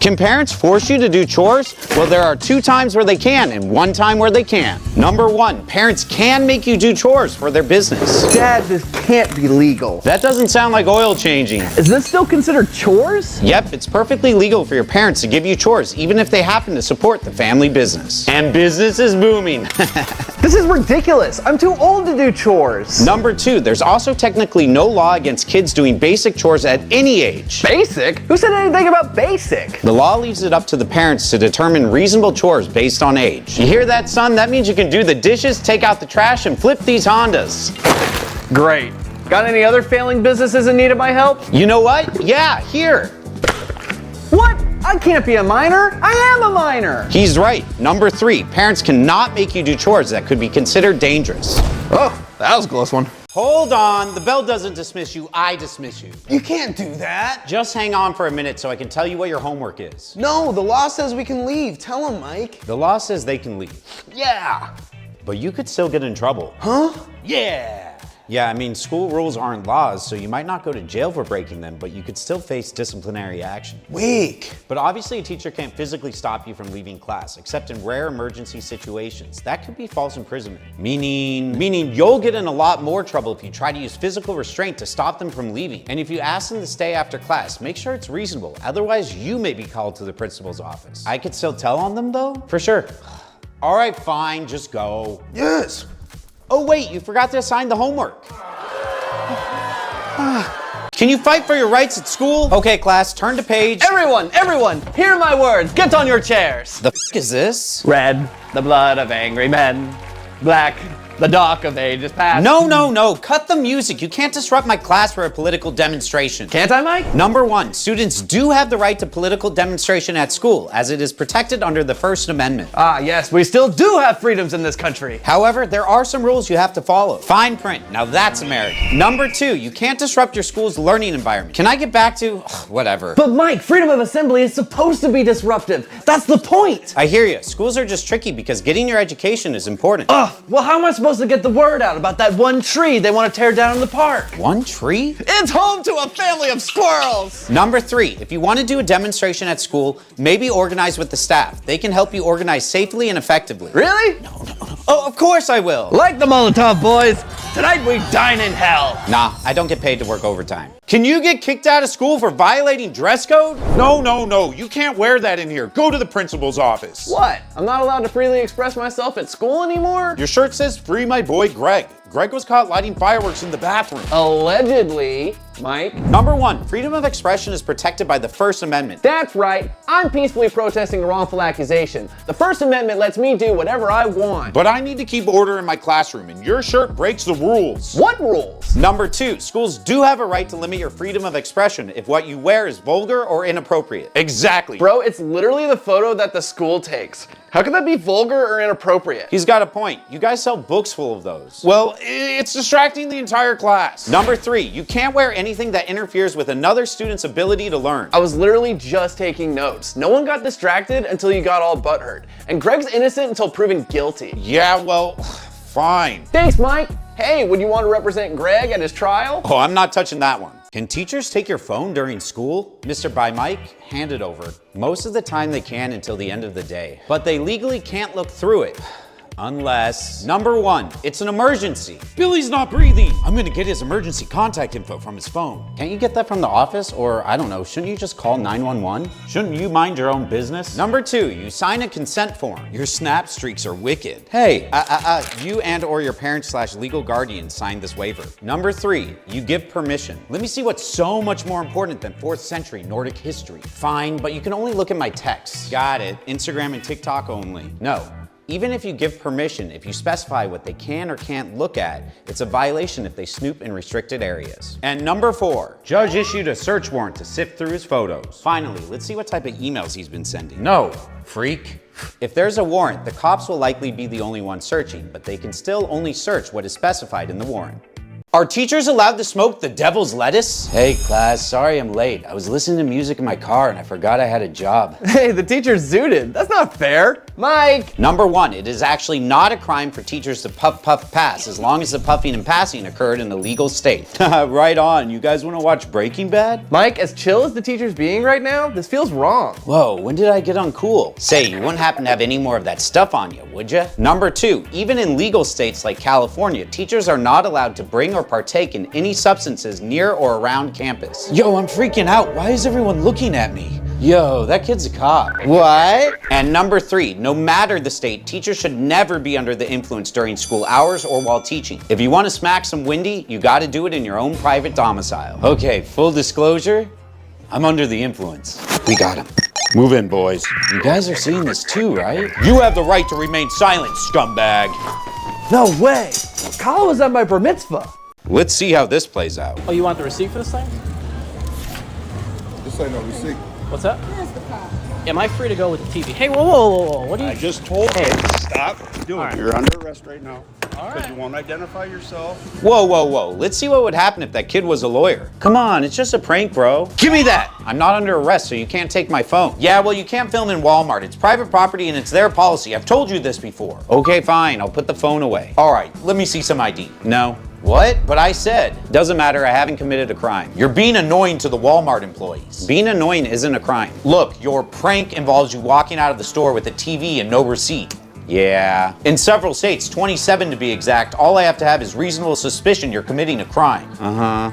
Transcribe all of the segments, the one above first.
Can parents force you to do chores? Well, there are 2 times where they can and 1 time where they can't. Number 1, parents can make you do chores for their business. Dad, this can't be legal. That doesn't sound like oil changing. Is this still considered chores? Yep, it's perfectly legal for your parents to give you chores, even if they happen to support the family business. And business is booming. This is ridiculous. I'm too old to do chores. Number 2, there's also technically no law against kids doing basic chores at any age. Basic? Who said anything about basic? The law leaves it up to the parents to determine reasonable chores based on age. You hear that, son? That means you can do the dishes, take out the trash, and flip these Hondas. Great. Got any other failing businesses in need of my help? You know what? Yeah, here. What? I can't be a minor. I am a minor. He's right. Number 3, parents cannot make you do chores that could be considered dangerous. Oh, that was a close one. Hold on, the bell doesn't dismiss you, I dismiss you. You can't do that. Just hang on for a minute so I can tell you what your homework is. No, the law says we can leave. Tell him, Mike. The law says they can leave, Yeah. but you could still get in trouble. Huh? Yeah. Yeah, I mean, school rules aren't laws, so you might not go to jail for breaking them, but you could still face disciplinary action. Weak. But obviously a teacher can't physically stop you from leaving class, except in rare emergency situations. That could be false imprisonment. Meaning you'll get in a lot more trouble if you try to use physical restraint to stop them from leaving. And if you ask them to stay after class, make sure it's reasonable. Otherwise, you may be called to the principal's office. I could still tell on them though? For sure. All right, fine, just go. Yes. Oh wait, you forgot to assign the homework. Can you fight for your rights at school? Okay, class, turn to page. Everyone, hear my words. Get on your chairs. The f is this? Red, the blood of angry men. Black, the dock of ages past. No, cut the music. You can't disrupt my class for a political demonstration. Can't I, Mike? Number 1, students do have the right to political demonstration at school, as it is protected under the First Amendment. Ah, yes, we still do have freedoms in this country. However, there are some rules you have to follow. Fine print, now that's American. Number 2, you can't disrupt your school's learning environment. Can I get back to, whatever. But Mike, freedom of assembly is supposed to be disruptive. That's the point. I hear you. Schools are just tricky because getting your education is important. Well, how am I supposed to get the word out about that one tree they want to tear down in the park? One tree? It's home to a family of squirrels. Number 3, if you want to do a demonstration at school, maybe organize with the staff. They can help you organize safely and effectively. Really? No. Oh, of course I will. Like the Molotov boys, tonight we dine in hell. Nah, I don't get paid to work overtime. Can you get kicked out of school for violating dress code? No, you can't wear that in here. Go to the principal's office. What? I'm not allowed to freely express myself at school anymore? Your shirt says free my boy Greg. Greg was caught lighting fireworks in the bathroom. Allegedly, Mike. Number 1, freedom of expression is protected by the First Amendment. That's right. I'm peacefully protesting a wrongful accusation. The First Amendment lets me do whatever I want. But I need to keep order in my classroom, and your shirt breaks the rules. What rules? Number 2, schools do have a right to limit your freedom of expression if what you wear is vulgar or inappropriate. Exactly. Bro, it's literally the photo that the school takes. How can that be vulgar or inappropriate? He's got a point. You guys sell books full of those. Well, it's distracting the entire class. Number 3, you can't wear anything that interferes with another student's ability to learn. I was literally just taking notes. No one got distracted until you got all butthurt. And Greg's innocent until proven guilty. Yeah, well, fine. Thanks, Mike. Hey, would you want to represent Greg at his trial? Oh, I'm not touching that one. Can teachers take your phone during school? Mr. By Mike, hand it over. Most of the time they can until the end of the day, but they legally can't look through it. Unless, number 1, it's an emergency. Billy's not breathing. I'm gonna get his emergency contact info from his phone. Can't you get that from the office? Or I don't know, shouldn't you just call 911? Shouldn't you mind your own business? Number 2, you sign a consent form. Your snap streaks are wicked. Hey, you and or your parents/legal guardian signed this waiver. Number 3, you give permission. Let me see what's so much more important than 4th century Nordic history. Fine, but you can only look at my texts. Got it, Instagram and TikTok only. No. Even if you give permission, if you specify what they can or can't look at, it's a violation if they snoop in restricted areas. And number 4, judge issued a search warrant to sift through his photos. Finally, let's see what type of emails he's been sending. No, freak. If there's a warrant, the cops will likely be the only one searching, but they can still only search what is specified in the warrant. Are teachers allowed to smoke the devil's lettuce? Hey class, sorry I'm late. I was listening to music in my car and I forgot I had a job. Hey, the teacher's zooted. That's not fair. Mike! Number 1, it is actually not a crime for teachers to puff pass as long as the puffing and passing occurred in a legal state. Right on, you guys wanna watch Breaking Bad? Mike, as chill as the teacher's being right now, this feels wrong. Whoa, when did I get uncool? Say, you wouldn't happen to have any more of that stuff on you, would you? Number 2, even in legal states like California, teachers are not allowed to bring or partake in any substances near or around campus. Yo, I'm freaking out. Why is everyone looking at me? Yo, that kid's a cop. What? And number 3, no matter the state, teachers should never be under the influence during school hours or while teaching. If you want to smack some windy, you gotta do it in your own private domicile. Okay, full disclosure, I'm under the influence. We got him. Move in, boys. You guys are seeing this too, right? You have the right to remain silent, scumbag. No way! Kyle was at my bar mitzvah. Let's see how this plays out. Oh, you want the receipt for this thing? This ain't no receipt. What's that? Am I free to go with the TV? Hey, whoa. What do you... I just told you, stop doing right. it. You're under arrest right now. Because you won't identify yourself. Whoa. Let's see what would happen if that kid was a lawyer. Come on, it's just a prank, bro. Give me that! I'm not under arrest, so you can't take my phone. Yeah, well, you can't film in Walmart. It's private property and it's their policy. I've told you this before. Okay, fine, I'll put the phone away. All right, let me see some ID. No. What? But I said. Doesn't matter, I haven't committed a crime. You're being annoying to the Walmart employees. Being annoying isn't a crime. Look, your prank involves you walking out of the store with a TV and no receipt. Yeah. In several states, 27 to be exact, all I have to have is reasonable suspicion you're committing a crime.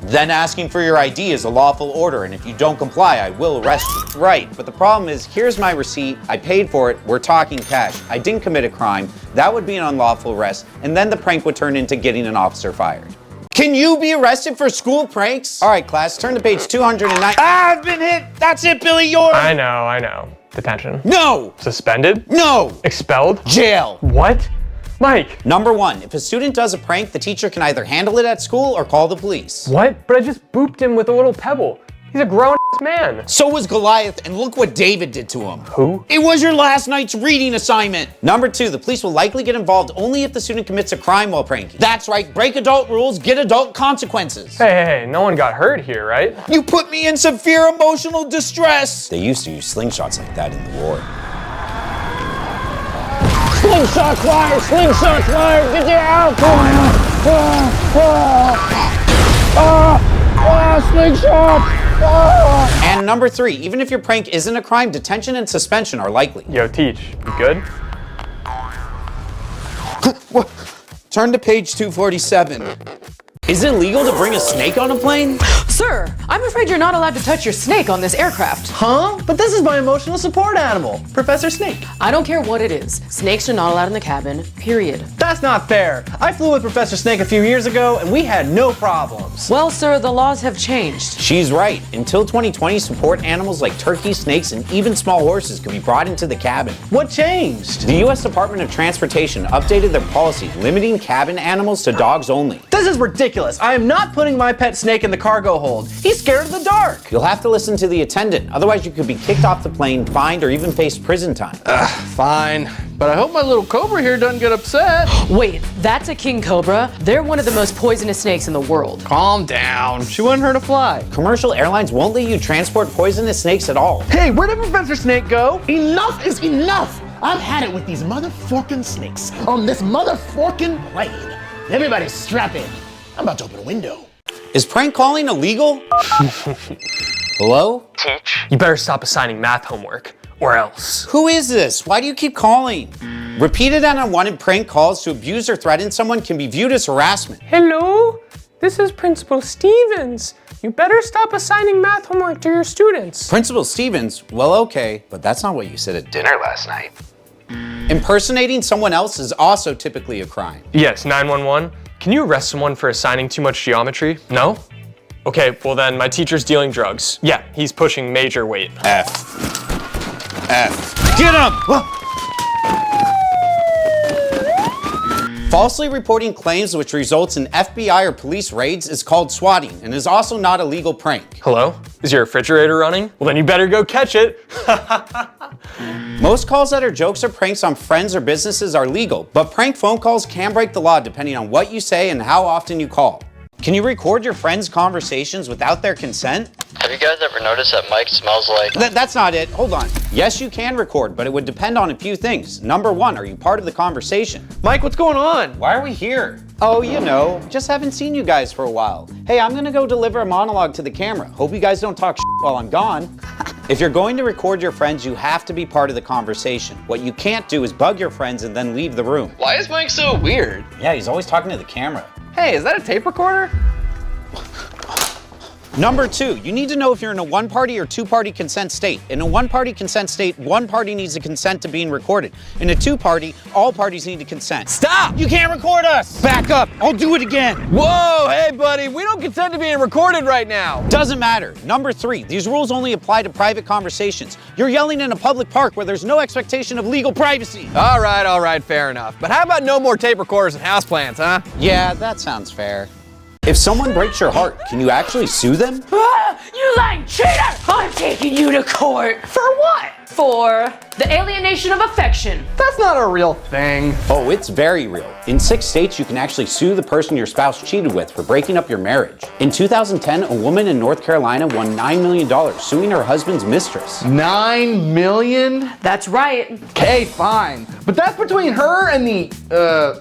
Then asking for your ID is a lawful order, and if you don't comply, I will arrest you. Right, but the problem is, here's my receipt, I paid for it, we're talking cash. I didn't commit a crime, that would be an unlawful arrest, and then the prank would turn into getting an officer fired. Can you be arrested for school pranks? All right, class, turn to page 209. I've been hit! That's it, Billy, yours! I know. Detention. No! Suspended? No! Expelled? Jail! What? Mike! Number 1, if a student does a prank, the teacher can either handle it at school or call the police. What? But I just booped him with a little pebble. He's a grown-ass man. So was Goliath, and look what David did to him. Who? It was your last night's reading assignment. Number 2, the police will likely get involved only if the student commits a crime while pranking. That's right, break adult rules, get adult consequences. Hey, no one got hurt here, right? You put me in severe emotional distress. They used to use slingshots like that in the war. Slingshot fire, get your out! Slingshot! And number 3, even if your prank isn't a crime, detention and suspension are likely. Yo, Teach, you good? Turn to page 247. Is it legal to bring a snake on a plane? Sir, I'm afraid you're not allowed to touch your snake on this aircraft. Huh? But this is my emotional support animal, Professor Snake. I don't care what it is. Snakes are not allowed in the cabin, period. That's not fair. I flew with Professor Snake a few years ago and we had no problems. Well, sir, the laws have changed. She's right. Until 2020, support animals like turkeys, snakes, and even small horses could be brought into the cabin. What changed? The U.S. Department of Transportation updated their policy, limiting cabin animals to dogs only. This is ridiculous. I am not putting my pet snake in the cargo hold. He's scared of the dark. You'll have to listen to the attendant, otherwise you could be kicked off the plane, fined, or even face prison time. Fine, but I hope my little cobra here doesn't get upset. Wait, that's a king cobra? They're one of the most poisonous snakes in the world. Calm down. She wouldn't hurt a fly. Commercial airlines won't let you transport poisonous snakes at all. Hey, where did Professor Snake go? Enough is enough! I've had it with these motherfucking snakes on this motherfucking plane. Everybody strap in. I'm about to open a window. Is prank calling illegal? Hello? Teach, you better stop assigning math homework, or else. Who is this? Why do you keep calling? Repeated and unwanted prank calls to abuse or threaten someone can be viewed as harassment. Hello? This is Principal Stevens. You better stop assigning math homework to your students. Principal Stevens? Well, okay, but that's not what you said at dinner last night. Impersonating someone else is also typically a crime. Yes, 911. Can you arrest someone for assigning too much geometry? No? Okay, well then, my teacher's dealing drugs. Yeah, he's pushing major weight. F. Get him! Falsely reporting claims which results in FBI or police raids is called swatting and is also not a legal prank. Hello? Is your refrigerator running? Well then you better go catch it. Most calls that are jokes or pranks on friends or businesses are legal, but prank phone calls can break the law depending on what you say and how often you call. Can you record your friends' conversations without their consent? Have you guys ever noticed that Mike smells like... That's not it. Hold on. Yes, you can record, but it would depend on a few things. Number one, are you part of the conversation? Mike, what's going on? Why are we here? Oh, you know, just haven't seen you guys for a while. Hey, I'm gonna go deliver a monologue to the camera. Hope you guys don't talk shit while I'm gone. If you're going to record your friends, you have to be part of the conversation. What you can't do is bug your friends and then leave the room. Why is Mike so weird? Yeah, he's always talking to the camera. Hey, is that a tape recorder? Number two, you need to know if you're in a one-party or two-party consent state. In a one-party consent state, one party needs to consent to being recorded. In a two-party, all parties need to consent. Stop! You can't record us! Back up! I'll do it again! Whoa, hey buddy, we don't consent to being recorded right now. Doesn't matter. Number three, these rules only apply to private conversations. You're yelling in a public park where there's no expectation of legal privacy. All right, fair enough. But how about no more tape recorders and houseplants, huh? Yeah, that sounds fair. If someone breaks your heart, can you actually sue them? You lying cheater! I'm taking you to court. For what? For the alienation of affection. That's not a real thing. Oh, it's very real. In 6 states, you can actually sue the person your spouse cheated with for breaking up your marriage. In 2010, a woman in North Carolina won $9 million suing her husband's mistress. $9 million? That's right. Okay, fine. But that's between her and the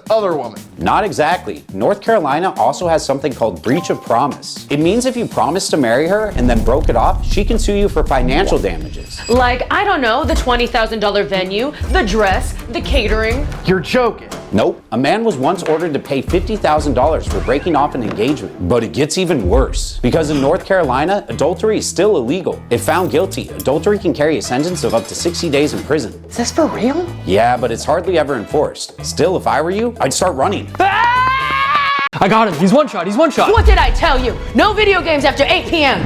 other woman. Not exactly. North Carolina also has something called breach of promise. It means if you promised to marry her and then broke it off, she can sue you for financial damages. Like, I don't know, the $20,000 venue, the dress, the catering. You're joking. Nope. A man was once ordered to pay $50,000 for breaking off an engagement. But it gets even worse. Because in North Carolina, adultery is still illegal. If found guilty, adultery can carry a sentence of up to 60 days in prison. Is this for real? Yeah, but it's hardly ever enforced. Still, if I were you, I'd start running. I got him. He's one shot. He's one shot. What did I tell you? No video games after 8 p.m.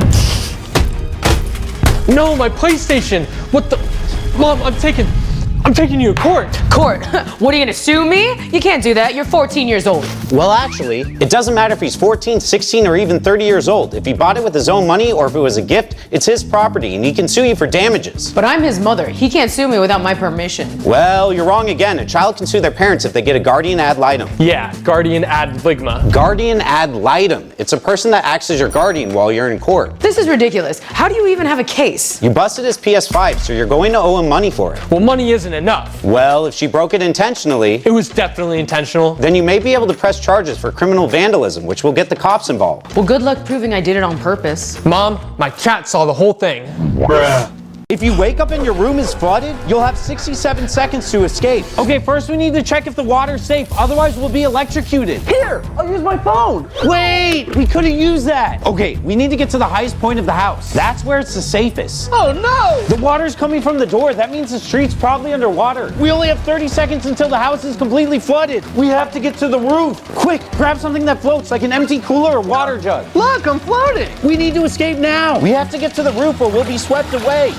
No, my PlayStation. What the? Mom, I'm taking you to court. Court? What, are you gonna sue me? You can't do that. You're 14 years old. Well, actually, it doesn't matter if he's 14, 16, or even 30 years old. If he bought it with his own money or if it was a gift, it's his property and he can sue you for damages. But I'm his mother. He can't sue me without my permission. Well, you're wrong again. A child can sue their parents if they get a guardian ad litem. Yeah, guardian ad ligma. Guardian ad litem. It's a person that acts as your guardian while you're in court. This is ridiculous. How do you even have a case? You busted his PS5, so you're going to owe him money for it. Well, money isn't enough. Well, if she broke it intentionally, It was definitely intentional. then you may be able to press charges for criminal vandalism, which will get the cops involved. Well, good luck proving I did it on purpose. Mom, my cat saw the whole thing. If you wake up and your room is flooded, you'll have 67 seconds to escape. Okay, first we need to check if the water's safe, otherwise we'll be electrocuted. Here, I'll use my phone. Wait, we could have used that. Okay, we need to get to the highest point of the house. That's where it's the safest. Oh no! The water's coming from the door. That means the street's probably underwater. We only have 30 seconds until the house is completely flooded. We have to get to the roof. Quick, grab something that floats, like an empty cooler or water jug. Look, I'm floating. We need to escape now. We have to get to the roof or we'll be swept away.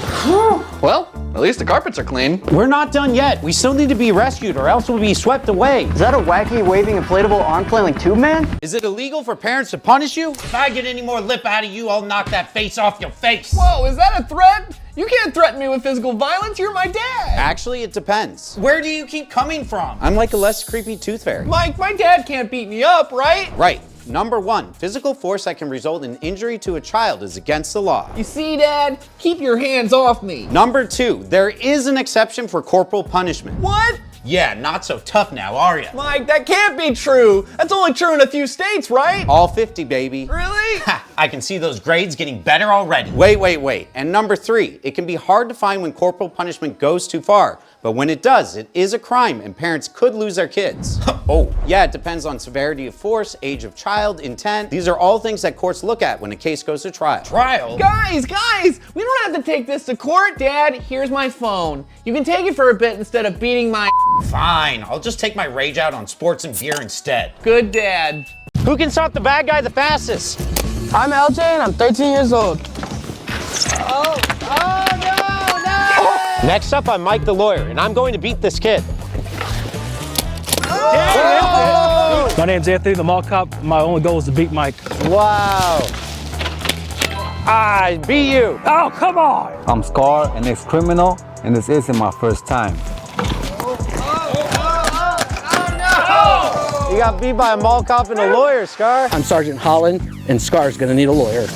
Well, at least the carpets are clean. We're not done yet. We still need to be rescued or else we'll be swept away. Is that a wacky waving inflatable arm flailing tube man? Is it illegal for parents to punish you? If I get any more lip out of you, I'll knock that face off your face. Whoa, is that a threat? You can't threaten me with physical violence. You're my dad. Actually, it depends. Where do you keep coming from? I'm like a less creepy tooth fairy. Mike, my dad can't beat me up, right? Right. Number one, physical force that can result in injury to a child is against the law. You see, Dad? Keep your hands off me. Number two, there is an exception for corporal punishment. What? Yeah, not so tough now, are ya? Mike, that can't be true. That's only true in a few states, right? All 50, baby. Really? Ha, I can see those grades getting better already. Wait. And number three, it can be hard to find when corporal punishment goes too far. But when it does, it is a crime and parents could lose their kids. Oh, yeah, it depends on severity of force, age of child, intent. These are all things that courts look at when a case goes to trial. Trial? Guys, we don't have to take this to court. Dad, here's my phone. You can take it for a bit instead of beating my Fine, I'll just take my rage out on sports and beer instead. Good dad. Who can stop the bad guy the fastest? I'm LJ and I'm 13 years old. Next up, I'm Mike the lawyer, and I'm going to beat this kid. My name's Anthony, the mall cop. My only goal is to beat Mike. Wow. I beat you. Oh, come on! I'm Scar, an ex-criminal, and this isn't my first time. You got beat by a mall cop and a lawyer, Scar. I'm Sergeant Holland, and Scar's gonna need a lawyer.